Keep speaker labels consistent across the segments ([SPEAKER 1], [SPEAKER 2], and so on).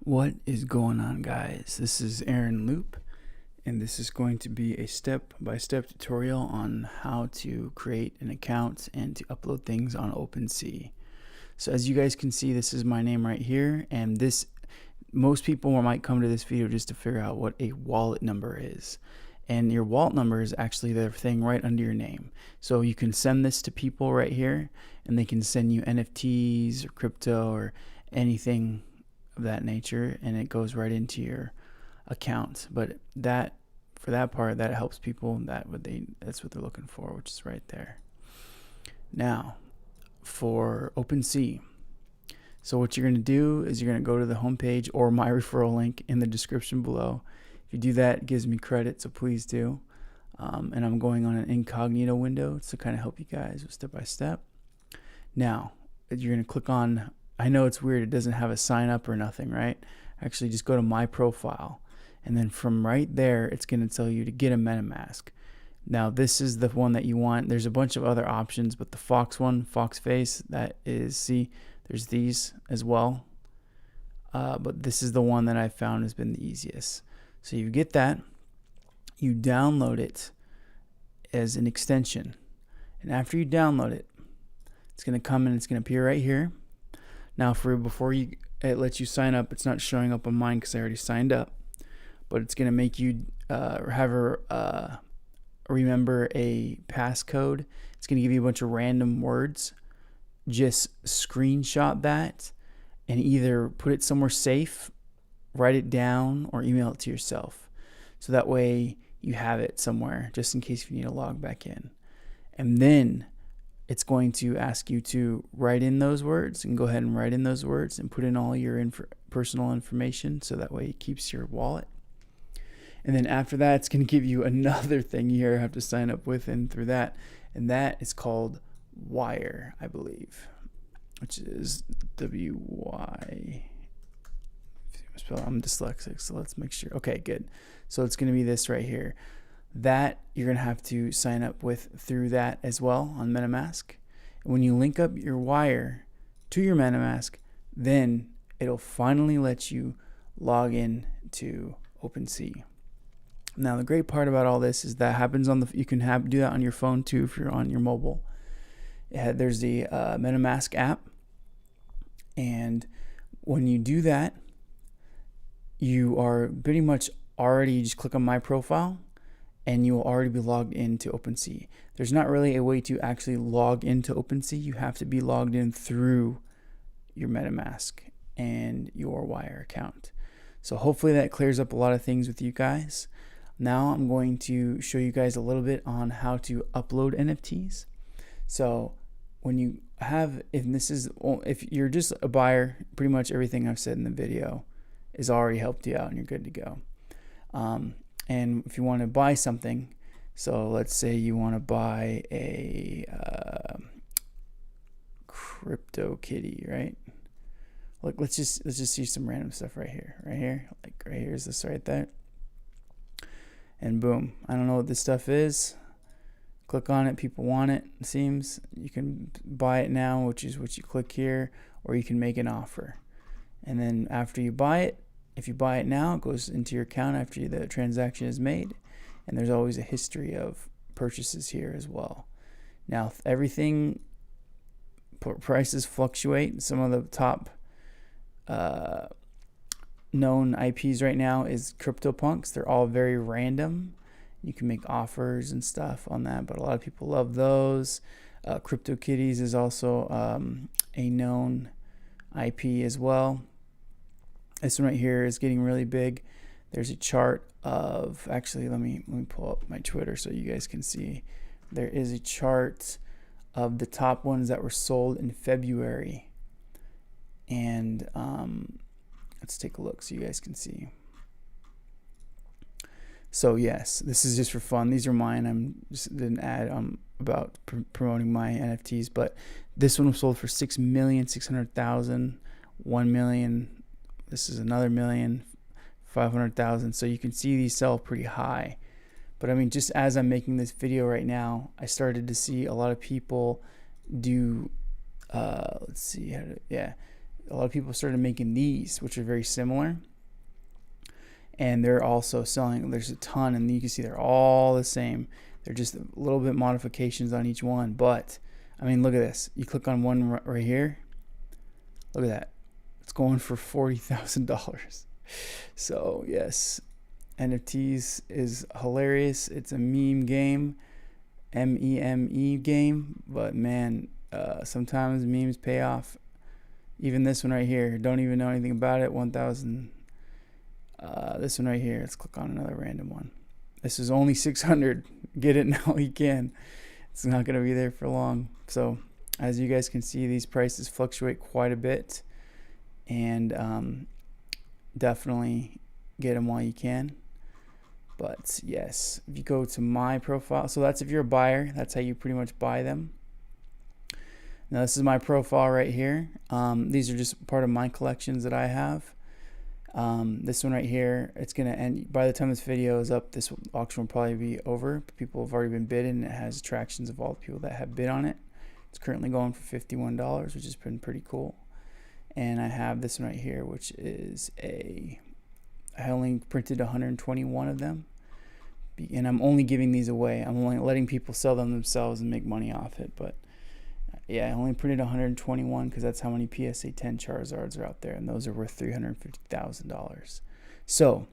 [SPEAKER 1] What is going on, guys? This is Aaron Loop, and this is going to be a step-by-step tutorial on how to create an account and to upload things on OpenSea. So as you guys can see, this is my name right here, and most people might come to this video just to figure out what a wallet number is. And your wallet number is actually the thing right under your name. So you can send this to people right here, and they can send you NFTs or crypto or anything of that nature, and it goes right into your account. But for that part, that helps people. That's what they're looking for, which is right there. Now, for OpenSea. So what you're going to do is you're going to go to the homepage or my referral link in the description below. If you do that, it gives me credit, so please do. And I'm going on an incognito window to kind of help you guys with step by step. Now, you're going to click on, I know it's weird, it doesn't have a sign up or nothing, right? Actually, just go to my profile. And then from right there, it's going to tell you to get a MetaMask. Now, this is the one that you want. There's a bunch of other options, but the Fox one, Fox Face, that is, see, there's these as well. But this is the one that I found has been the easiest. So you get that, you download it as an extension. And after you download it, it's going to come and it's going to appear right here. Now, before it lets you sign up, it's not showing up on mine because I already signed up. But it's going to make you remember a passcode. It's going to give you a bunch of random words. Just screenshot that and either put it somewhere safe, write it down, or email it to yourself. So that way you have it somewhere just in case you need to log back in. And then it's going to ask you to write in those words, and go ahead and write in those words and put in all your personal information, so that way it keeps your wallet. And then after that, it's going to give you another thing you have to sign up with and through that, and that is called Wire, I believe, which is W-Y. I'm dyslexic, so let's make sure. Okay, good. So it's going to be this right here. That you're going to have to sign up with through that as well on MetaMask. And when you link up your Wire to your MetaMask, then it'll finally let you log in to OpenSea. Now, the great part about all this is that happens on you can do that on your phone too if you're on your mobile. There's the MetaMask app, and when you do that, you are pretty much already, just click on my profile and you will already be logged into OpenSea. There's not really a way to actually log into OpenSea. You have to be logged in through your MetaMask and your Wire account. So hopefully that clears up a lot of things with you guys. Now I'm going to show you guys a little bit on how to upload NFTs. So when you have, if you're just a buyer, pretty much everything I've said in the video is already helped you out and you're good to go. And if you want to buy something, so let's say you want to buy a crypto kitty, right? Look, let's just see some random stuff right here, like right here's this right there, and boom. I don't know what this stuff is. Click on it. People want it. It seems you can buy it now, which is what you click here, or you can make an offer. And then after you buy it, if you buy it now, it goes into your account after the transaction is made. And there's always a history of purchases here as well. Now, everything, prices fluctuate. Some of the top known IPs right now is CryptoPunks. They're all very random. You can make offers and stuff on that, but a lot of people love those. CryptoKitties is also a known IP as well. This one right here is getting really big. There's a chart of, actually, let me pull up my Twitter so you guys can see. There is a chart of the top ones that were sold in February. And let's take a look so you guys can see. So yes, this is just for fun. These are mine. I'm just did an ad about promoting my NFTs, but this one was sold for 6,600,000, 1 million. This is another 1,500,000. So you can see these sell pretty high. But I mean, just as I'm making this video right now, I started to see a lot of people do let's see, a lot of people started making these, which are very similar. And they're also selling, there's a ton, and you can see they're all the same. They're just a little bit modifications on each one. But, I mean, look at this. You click on one right here. Look at that. It's going for $40,000. So, yes, NFTs is hilarious. It's a meme game, M-E-M-E game. But, man, sometimes memes pay off. Even this one right here. Don't even know anything about it. 1,000. This one right here. Let's click on another random one. This is only 600. Get it now you can. It's not going to be there for long. So as you guys can see, these prices fluctuate quite a bit, and definitely get them while you can. But yes, if you go to my profile, so that's if you're a buyer, that's how you pretty much buy them. Now this is my profile right here. These are just part of my collections that I have. This one right here, it's going to end by the time this video is up. This auction will probably be over. People have already been bidding. It has attractions of all the people that have bid on it. It's currently going for $51, which has been pretty cool. And I have this one right here, which is I only printed 121 of them, and I'm only giving these away. I'm only letting people sell them themselves and make money off it. But yeah, I only printed 121 because that's how many PSA 10 Charizards are out there, and those are worth $350,000. So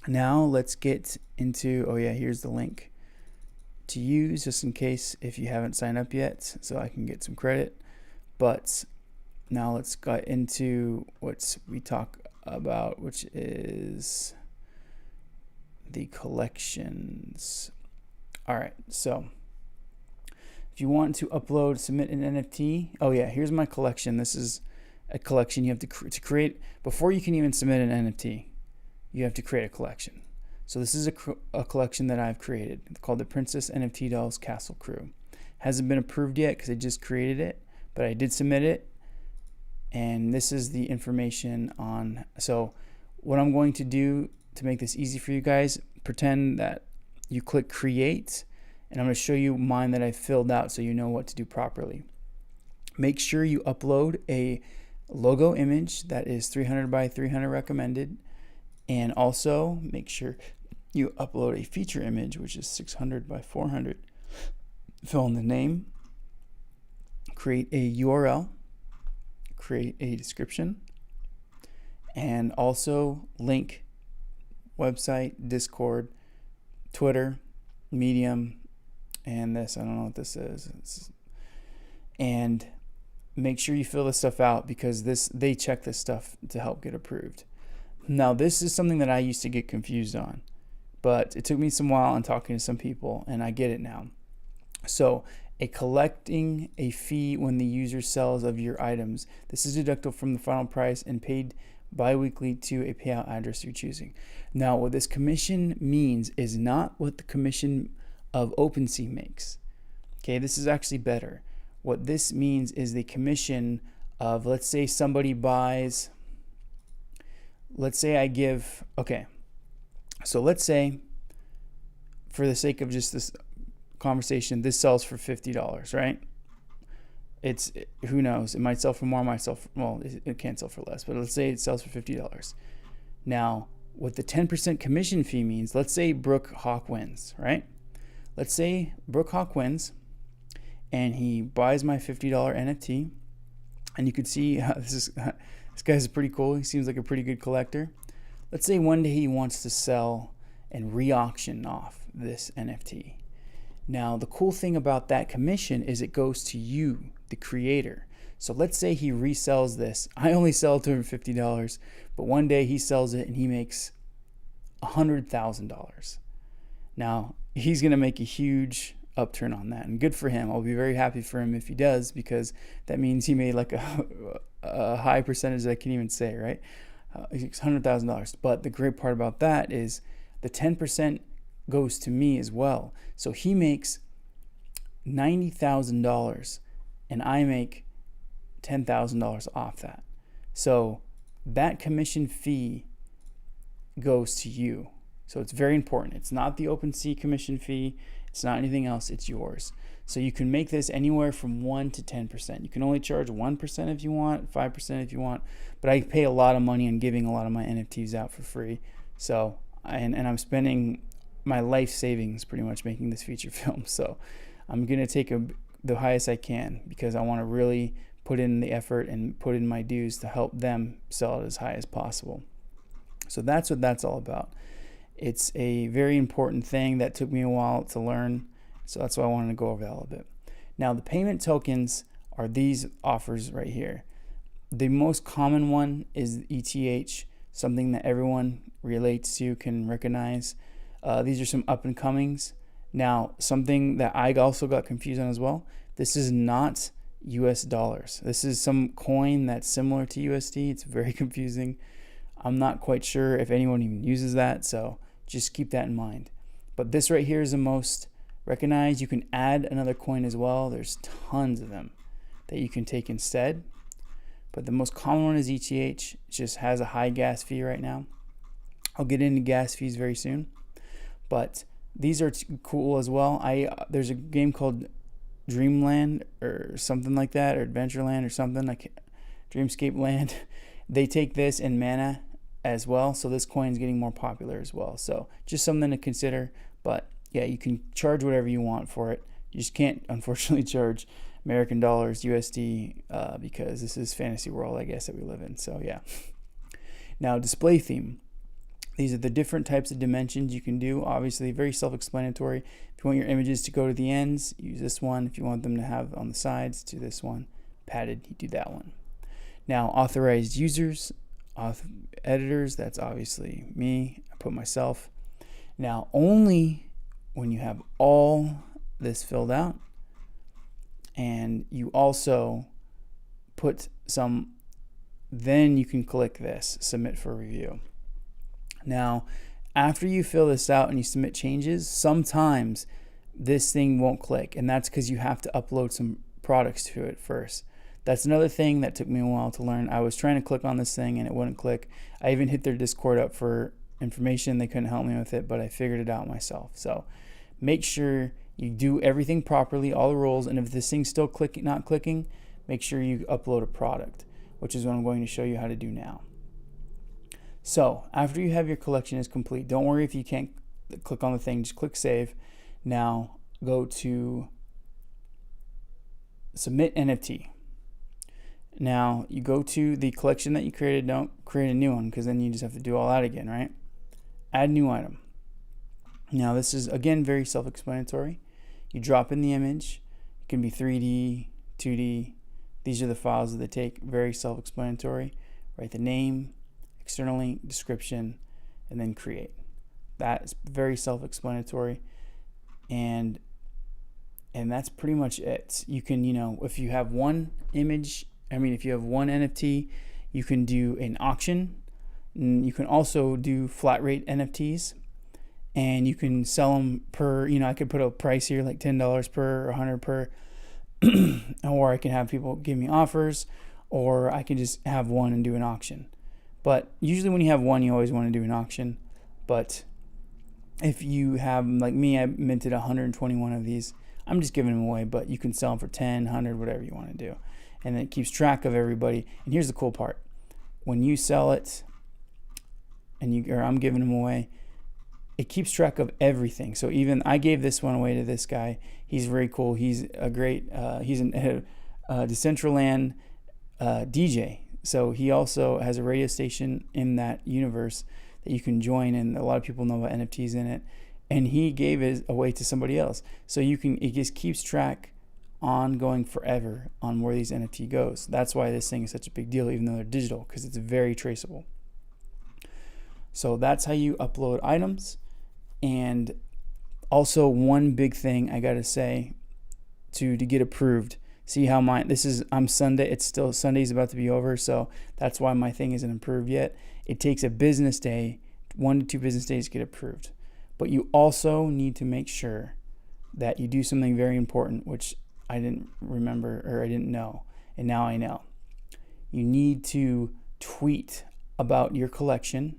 [SPEAKER 1] now let's get into, oh yeah, here's the link to use just in case if you haven't signed up yet, so I can get some credit. But now let's get into what we talk about, which is the collections. All right, so if you want to submit an NFT, oh yeah, here's my collection. This is a collection you have to create. Before you can even submit an NFT, you have to create a collection. So this is a collection that I've created. It's called the Princess NFT Dolls Castle Crew. Hasn't been approved yet because I just created it, but I did submit it. And this is the information on, so what I'm going to do to make this easy for you guys, pretend that you click create, and I'm going to show you mine that I filled out so you know what to do properly. Make sure you upload a logo image that is 300 by 300 recommended, and also make sure you upload a feature image which is 600 by 400. Fill in the name, create a URL, create a description, and also link website, Discord, Twitter, Medium, and this, I don't know what this is. And make sure you fill this stuff out because they check this stuff to help get approved. Now, this is something that I used to get confused on, but it took me some while and talking to some people, and I get it now. So, collecting a fee when the user sells of your items. This is deductible from the final price and paid bi-weekly to a payout address you're choosing. Now, what this commission means is not what the commission of OpenSea makes. Okay, this is actually better. What this means is the commission of, let's say somebody buys, let's say I give, okay, so let's say for the sake of just this conversation, this sells for $50, right? It's, who knows, it might sell for more, well, it can't sell for less, but let's say it sells for $50. Now, what the 10% commission fee means, let's say Brooke Hawk wins, right? Let's say Brooke Hawk wins and he buys my $50 NFT, and you could see this guy's pretty cool. He seems like a pretty good collector. Let's say one day he wants to sell and re-auction off this NFT. Now, the cool thing about that commission is it goes to you, the creator. So let's say he resells this. I only sell it to him $50, but one day he sells it and he makes $100,000. Now, he's going to make a huge upturn on that, and good for him. I'll be very happy for him if he does, because that means he made like a high percentage that I can't even say, right? It's $100,000. But the great part about that is the 10% goes to me as well. So he makes $90,000 and I make $10,000 off that. So that commission fee goes to you. So it's very important. It's not the OpenSea commission fee. It's not anything else, it's yours. So you can make this anywhere from 1 to 10%. You can only charge 1% if you want, 5% if you want, but I pay a lot of money on giving a lot of my NFTs out for free. So, and I'm spending my life savings pretty much making this feature film. So I'm going to take the highest I can because I want to really put in the effort and put in my dues to help them sell it as high as possible. So that's what that's all about. It's a very important thing that took me a while to learn. So that's why I wanted to go over that a little bit. Now, the payment tokens are these offers right here. The most common one is ETH, something that everyone relates to, can recognize. These are some up and comings. Now, something that I also got confused on as well, this is not US dollars. This is some coin that's similar to USD. It's very confusing. I'm not quite sure if anyone even uses that, so just keep that in mind. But this right here is the most recognized. You can add another coin as well. There's tons of them that you can take instead. But the most common one is ETH. It just has a high gas fee right now. I'll get into gas fees very soon. But these are cool as well. There's a game called Dreamland or something like that, or Adventureland or something like Dreamscape Land. They take this in mana as well, so this coin is getting more popular as well. So just something to consider. But yeah, you can charge whatever you want for it. You just can't, unfortunately, charge American dollars, USD, because this is fantasy world, I guess, that we live in. So yeah. Now, display theme. These are the different types of dimensions you can do. Obviously, very self-explanatory. If you want your images to go to the ends, use this one. If you want them to have on the sides, do this one. Padded, you do that one. Now, authorized users, editors, that's obviously me. I put myself. Now, only when you have all this filled out and you also put some, then you can click this, submit for review. Now, after you fill this out and you submit changes, sometimes this thing won't click, and that's because you have to upload some products to it first. That's another thing that took me a while to learn. I was trying to click on this thing and it wouldn't click. I even hit their Discord up for information. They couldn't help me with it, but I figured it out myself. So make sure you do everything properly, all the rules, and if this thing's still not clicking, make sure you upload a product, which is what I'm going to show you how to do now. So after you have your collection is complete, don't worry if you can't click on the thing, just click save. Now go to submit NFT. Now you go to the collection that you created, don't create a new one because then you just have to do all that again, right? Add new item. Now this is again very self-explanatory. You drop in the image. It can be 3D, 2D. These are the files that they take, very self-explanatory. Write the name, external link, description, and then create. That's very self-explanatory, and that's pretty much it. You can, if you have one image, if you have one NFT, you can do an auction. And you can also do flat rate NFTs, and you can sell them per, I could put a price here like $10 per or $100 per, or I can have people give me offers, or I can just have one and do an auction. But usually when you have one, you always want to do an auction. But if you have, like me, I minted 121 of these. I'm just giving them away, but you can sell them for 10, 100, whatever you want to do. And then it keeps track of everybody. And here's the cool part. When you sell it, or I'm giving them away, it keeps track of everything. So even I gave this one away to this guy. He's very cool. He's a great, he's a Decentraland DJ. So he also has a radio station in that universe that you can join, and a lot of people know about NFTs in it. And he gave it away to somebody else. So it just keeps track ongoing forever on where these NFT goes. That's why this thing is such a big deal, even though they're digital, because it's very traceable. So that's how you upload items. And also one big thing I gotta say to get approved. See how I'm Sunday, Sunday's about to be over, so that's why my thing isn't approved yet. It takes a business day, 1 to 2 business days to get approved. But you also need to make sure that you do something very important, which I didn't remember, or I didn't know, and now I know. You need to tweet about your collection,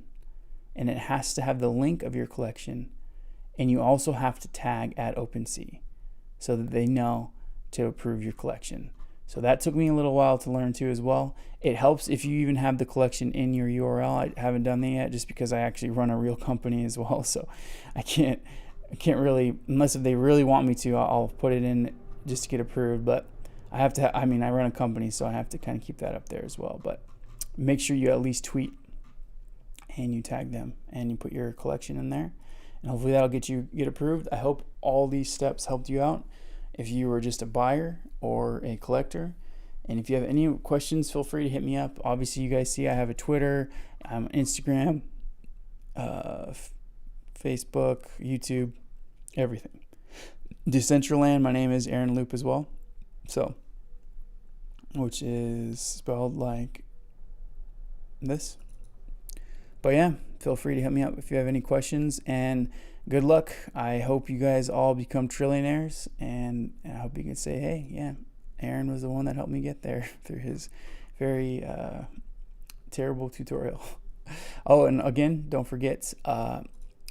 [SPEAKER 1] and it has to have the link of your collection, And you also have to tag at OpenSea so that they know to approve your collection. So that took me a little while to learn too as well. It helps if you even have the collection in your URL. I haven't done that yet just because I actually run a real company as well. So I can't really, unless if they really want me to, I'll put it in just to get approved. But I have to, I run a company, so I have to kind of keep that up there as well. But make sure you at least tweet and you tag them and you put your collection in there. And hopefully that'll get approved. I hope all these steps helped you out. If you were just a buyer or a collector, and if you have any questions, feel free to hit me up. Obviously, you guys see I have a Twitter, Instagram, Facebook, YouTube, everything. Decentraland, my name is Aaron Loop as well. So, which is spelled like this. But yeah, feel free to hit me up if you have any questions, and good luck. I hope you guys all become trillionaires, and I hope you can say, hey, yeah, Aaron was the one that helped me get there through his very terrible tutorial. Oh, and again, don't forget,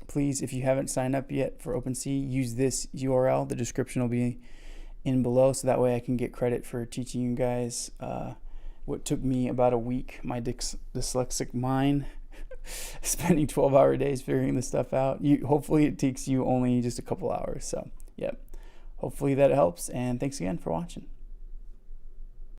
[SPEAKER 1] please, if you haven't signed up yet for OpenSea, use this URL. The description will be in below, so that way I can get credit for teaching you guys what took me about a week, my dyslexic mind, spending 12-hour days figuring this stuff out. Hopefully it takes you only just a couple hours. So, yep. Hopefully that helps, and thanks again for watching.